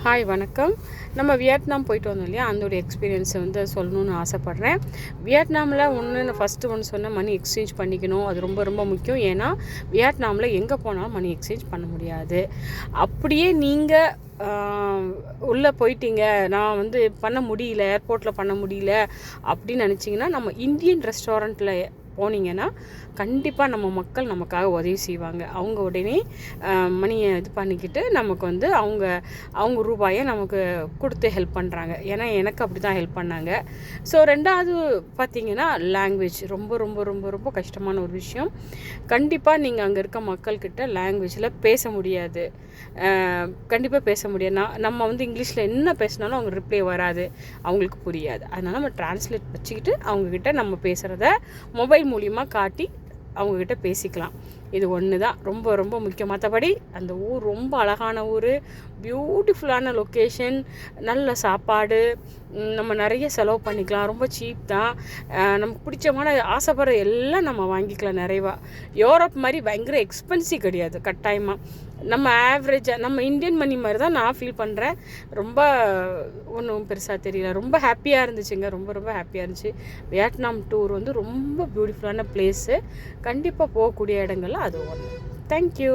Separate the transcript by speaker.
Speaker 1: Hi வணக்கம். நம்ம Vietnam போயிட்டு வந்தோம் இல்லையா, அதோடைய எக்ஸ்பீரியன்ஸை சொல்லணும்னு ஆசைப்பட்றேன். வியட்நாமில் ஃபஸ்ட்டு ஒன்று சொன்ன மணி எக்ஸ்சேஞ்ச் பண்ணிக்கணும். அது ரொம்ப ரொம்ப முக்கியம். ஏன்னா வியட்நாமில் எங்கே போனாலும் மணி எக்ஸ்சேஞ்ச் பண்ண முடியாது. அப்படியே நீங்கள் உள்ளே போயிட்டீங்க, நான் பண்ண முடியல, ஏர்போர்ட்டில் பண்ண முடியல அப்படின்னு நினச்சிங்கன்னா, நம்ம இந்தியன் ரெஸ்டாரண்ட்டில் போனீங்கன்னா கண்டிப்பாக நம்ம மக்கள் நமக்காக உதவி செய்வாங்க. அவங்க உடனே மணியை இது பண்ணிக்கிட்டு நமக்கு அவங்க ரூபாயை நமக்கு கொடுத்து ஹெல்ப் பண்ணுறாங்க. ஏன்னா எனக்கு அப்படி தான் ஹெல்ப் பண்ணாங்க. ஸோ ரெண்டாவது பார்த்திங்கன்னா, லாங்குவேஜ் ரொம்ப ரொம்ப ரொம்ப ரொம்ப கஷ்டமான ஒரு விஷயம். கண்டிப்பாக நீங்கள் அங்கே இருக்க மக்கள்கிட்ட லாங்குவேஜில் பேச முடியாது. கண்டிப்பாக பேச முடியாது. நம்ம இங்கிலீஷில் என்ன பேசினாலும் அவங்க ரிப்ளை வராது, அவங்களுக்கு புரியாது. அதனால் நம்ம டிரான்ஸ்லேட் வச்சுக்கிட்டு அவங்கக்கிட்ட நம்ம பேசுகிறத மொபைல் மூலிமா காட்டி அவங்கக்கிட்ட பேசிக்கலாம். இது ஒன்று தான் ரொம்ப ரொம்ப முக்கியம். மற்றபடி அந்த ஊர் ரொம்ப அழகான ஊர், பியூட்டிஃபுல்லான லொக்கேஷன், நல்ல சாப்பாடு, நம்ம நிறைய செலவு பண்ணிக்கலாம், ரொம்ப சீப் தான். நமக்கு பிடிச்சமான ஆசைப்படுற எல்லாம் நம்ம வாங்கிக்கலாம் நிறைவாக. யூரோப் மாதிரி பயங்கர எக்ஸ்பென்சிவ் கிடையாது கட்டாயமாக. நம்ம ஆவரேஜாக நம்ம இந்தியன் மணி மாதிரி தான் நான் ஃபீல் பண்ணுறேன். ரொம்ப ஒன்றும் பெருசாக தெரியல. ரொம்ப ஹாப்பியாக இருந்துச்சுங்க, ரொம்ப ரொம்ப ஹாப்பியாக இருந்துச்சு. வியட்நாம் டூர் ரொம்ப பியூட்டிஃபுல்லான பிளேஸு. கண்டிப்பாக போகக்கூடிய இடங்கள்ல அது ஒன்று. தேங்க்யூ.